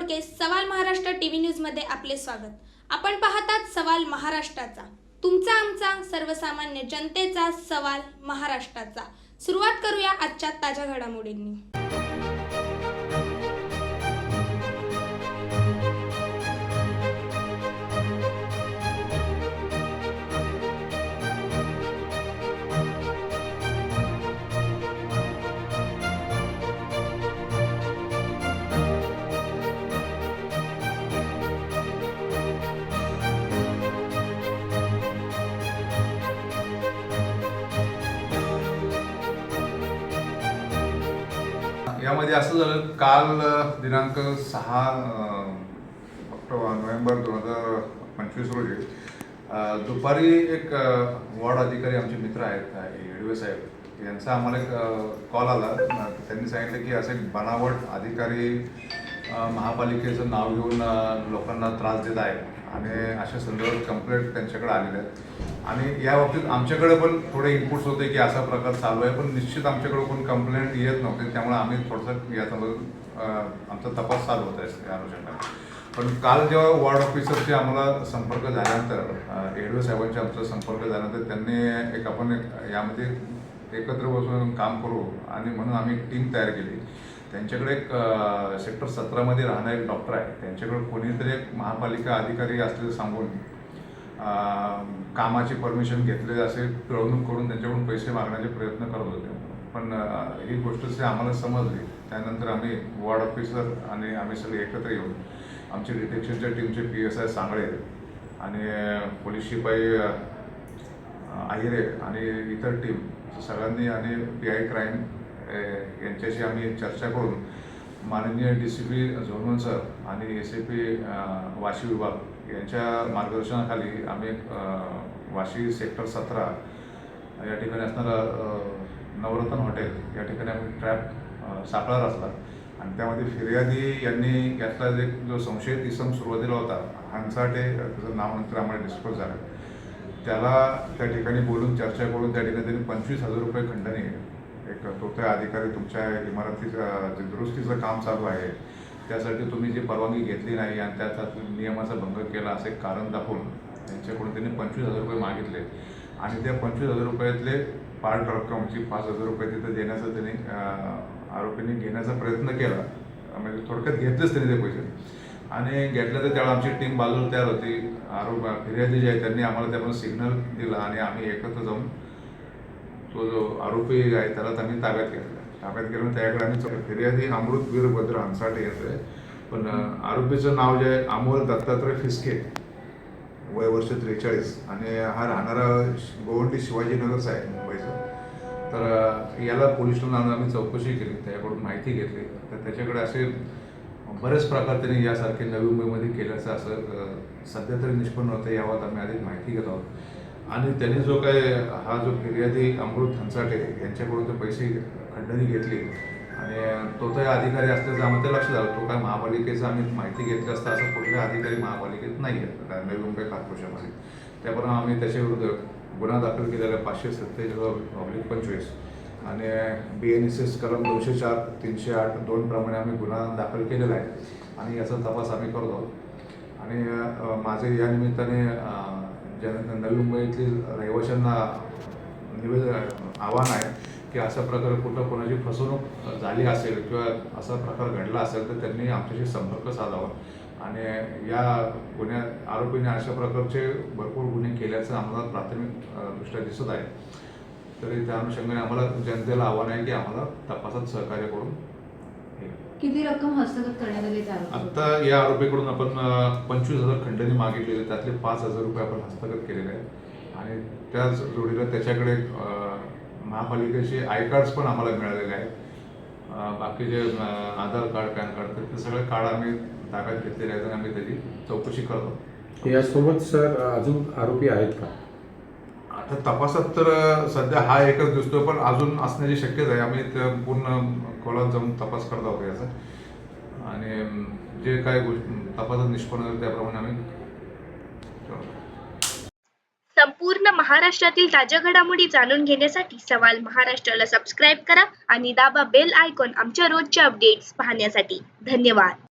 बोडके सवाल Maharashtra TV news मध्ये आपले स्वागत। आपण पाहतात सवाल महाराष्ट्राचा, तुमचा आमचा सर्वसामान्य जनतेचा सवाल महाराष्ट्राचा। सुरुवात करूया आजच्या ताज्या घडामोडींनी। यामध्ये असं झालं, काल दिनांक 6 नोव्हेंबर 2025 रोजी दुपारी एक वॉर्ड अधिकारी आमचे मित्र आहेत येडवे साहेब यांचा आम्हाला एक कॉल आला। त्यांनी सांगितलं की असे एक बनावट अधिकारी महापालिकेचं नाव घेऊन लोकांना त्रास देत आहे आणि अशा संदर्भात कंप्लेंट त्यांच्याकडे आलेल्या आहेत आणि या बाबतीत आमच्याकडे पण थोडे इनपुट्स होते की असा प्रकार चालू आहे, पण निश्चित आमच्याकडे कोण कंप्लेंट येत नव्हते, त्यामुळे आम्ही थोडंसं याचा आमचा तपास चालू होता या अनुषंगाने। पण काल जेव्हा वॉर्ड ऑफिसरचे आम्हाला संपर्क झाल्यानंतर येडवे साहेबांचे आमचा संपर्क झाल्यानंतर त्यांनी आपण यामध्ये एकत्र बसून काम करू आणि म्हणून आम्ही एक टीम तयार केली। त्यांच्याकडे एक सेक्टर 17 राहणारे एक डॉक्टर आहे, त्यांच्याकडे कोणीतरी एक महापालिका अधिकारी असलेलं सांगून कामाची परमिशन घेतले असे पिळवणूक करून त्यांच्याकडून पैसे मागण्याचे प्रयत्न करत होते। पण ही गोष्ट आम्हाला समजली, त्यानंतर आम्ही वॉर्ड ऑफिसर आणि आम्ही सगळे एकत्र येऊन आमचे डिटेक्शनच्या टीमचे PSI सांगळे आणि पोलीस शिपाई आहिरे आणि इतर टीम सगळ्यांनी आणि PI क्राईम यांच्याशी आम्ही चर्चा करून माननीय DCP झोनवन सर आणि SAP वाशी विभाग यांच्या मार्गदर्शनाखाली आम्ही वाशी सेक्टर 17 या ठिकाणी असणारा नवरत्न हॉटेल या ठिकाणी आम्ही ट्रॅप सापळा रचला आणि त्यामध्ये फिर्यादी यांनी यातला जो संशयित इसम सुरुवातीला होता हंसाटे, त्याचं नाव नंतर आम्हाला डिस्क्लोज झालं, त्याला त्या ठिकाणी बोलून चर्चा करून त्या ठिकाणी त्यांनी 25,000 रुपये खंडणी एक तोत्या अधिकारी तुमच्या इमारतीचं जे दुरुस्तीचं काम चालू आहे त्यासाठी तुम्ही जी परवानगी घेतली नाही आणि त्याचा नियमाचा भंग केला असे कारण दाखवून त्यांच्याकडून त्यांनी 25,000 रुपये मागितले आणि त्या 25,000 रुपयातले पार्ट रक्कमची 5,000 रुपये तिथे देण्याचा त्यांनी आरोपींनी घेण्याचा प्रयत्न केला, म्हणजे थोडक्यात घेतलेच त्यांनी ते पैसे आणि घेतलं तर त्यावेळेला आमची टीम बाजूला तयार होती। फिर्यादी जे आहे त्यांनी आम्हाला त्यामुळे सिग्नल दिला आणि आम्ही एकत्र जाऊन तो जो आरोपी आहे त्याला त्यांनी ताब्यात घेतलं त्याकडे आम्ही फिर्यादी अमृत वीरभद्र हंसाटे येतोय, पण आरोपीचं नाव जे आहे अमोल दत्तात्रय फिसके, वय वर्ष 43 आणि हा राहणारा गोवंडी शिवाजीनगरचा आहे मुंबईचा। तर याला पोलीस स्टेशनला आम्ही चौकशी केली, त्याच्याकडून माहिती घेतली तर त्याच्याकडे असे बरेच प्रकार त्यांनी यासारखे नवी मुंबईमध्ये केल्याचं असं सध्या तरी निष्पन्न होतं, याबाबत आम्ही अधिक माहिती घेत आहोत आणि त्यांनी जो काय हा जो फिर्यादी अमृत हंसाटे यांच्याकडून ते पैसे खंडणी घेतली आणि तो त्या अधिकारी असल्याचं आम्हाला लक्षात आलं, तो काय महापालिकेचं आम्ही माहिती घेतली असता असं कुठला अधिकारी महापालिकेत नाही आहे नवी मुंबई कॉर्पोरेशनमध्ये। त्याप्रमाणे आम्ही त्याच्याविरुद्ध गुन्हा दाखल केलेला 547/25 आणि BNSS कलम 204, 308, 2 प्रमाणे आम्ही गुन्हा दाखल केलेला आहे आणि याचा तपास आम्ही करत आहोत। आणि माझे या निमित्ताने नवी मुंबईतील रहिवाशांना आव्हान आहे की अशा प्रकारे कुठं कोणाची फसवणूक झाली असेल किंवा असा प्रकार घडला असेल तर त्यांनी आमच्याशी संपर्क साधावा आणि या आरोपीने अशा प्रकारचे भरपूर गुन्हे केल्याचं आम्हाला प्राथमिक दृष्ट्या दिसत आहे। तरी त्या अनुषंगाने आम्हाला जनतेला आव्हान आहे की आम्हाला तपासात सहकार्य करून किती रक्कम हस्तगत करण्यात आली? आता या आरोपीकडून आपण 25,000 खंडणी मागितलेली, त्यातले 5,000 रुपये आपण हस्तगत केलेले आहेत आणि त्याच जोडीला त्याच्याकडे महापालिकेचे आय कार्ड्स पण आम्हाला मिळालेले आहेत। बाकी जे आधार कार्ड, पॅन कार्ड तर ते सगळे कार्ड आम्ही ताब्यात घेतलेले आहेत आणि आम्ही त्याची चौकशी करतो। यासोबत सर अजून आरोपी आहेत का? आता तपासात तर सध्या हा एकच दिसतो, पण अजून असण्याची शक्यता आहे। आम्ही पूर्ण खोलात जाऊन तपास करत आहोत याचा आणि जे काय तपासात निष्पन्न होईल त्याप्रमाणे आम्ही संपूर्ण महाराष्ट्रातील ताज्या घडामोडी जाणून घेण्यासाठी सवाल महाराष्ट्राला सबस्क्राईब करा आणि दाबा बेल आयकॉन आमच्या रोजच्या अपडेट्स पाहण्यासाठी। धन्यवाद।